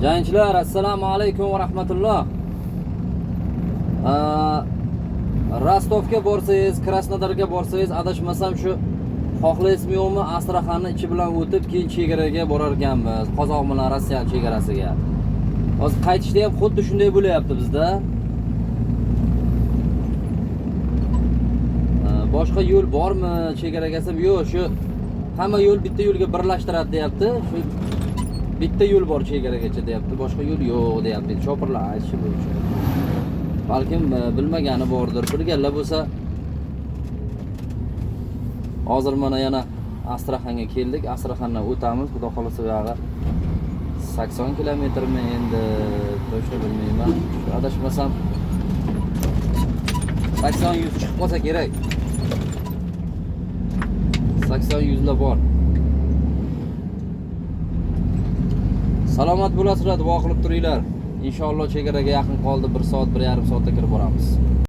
Gençler, assalomu alaykum va rahmatulloh. Rostovga borsangiz, Krasnodarga borsangiz, adashmasam shu xohlaysizmi-yo'qmi, Astraxanni ichi bilan o'tib, keyin chegaraga borar ekanmiz. Qozoq bilan Rossiya chegarasiga. Hozir qaytishda ham xuddi shunday bo'layapti bizda. Boshqa yo'l bormi chegaraga desam, yo'q, shu hamma yo'l bitta yo'lga birlashtiradi deyapti. Shu bitta yo'l bor chegaragacha deyapti, boshqa yo'l yo'q deyapti. Chopirlar aytishi bo'yicha. Balkim bilmagani bordir. Bilganlar bo'lsa, hozir mana yana Astraxanga keldik. Astraxandan o'tamiz. Xudo xolasa bu yoqqa 80 kilometrmi endi to'g'ri bilmayman. Adashmasam 80-100 chiqib qolsa kerak. 80-100 lar bor. Salomat bo'lasizlar, duo qilib turinglar. Inshaalloh chegaraga yaqin qoldi, 1 soat, 1,5 soatda kirib boramiz.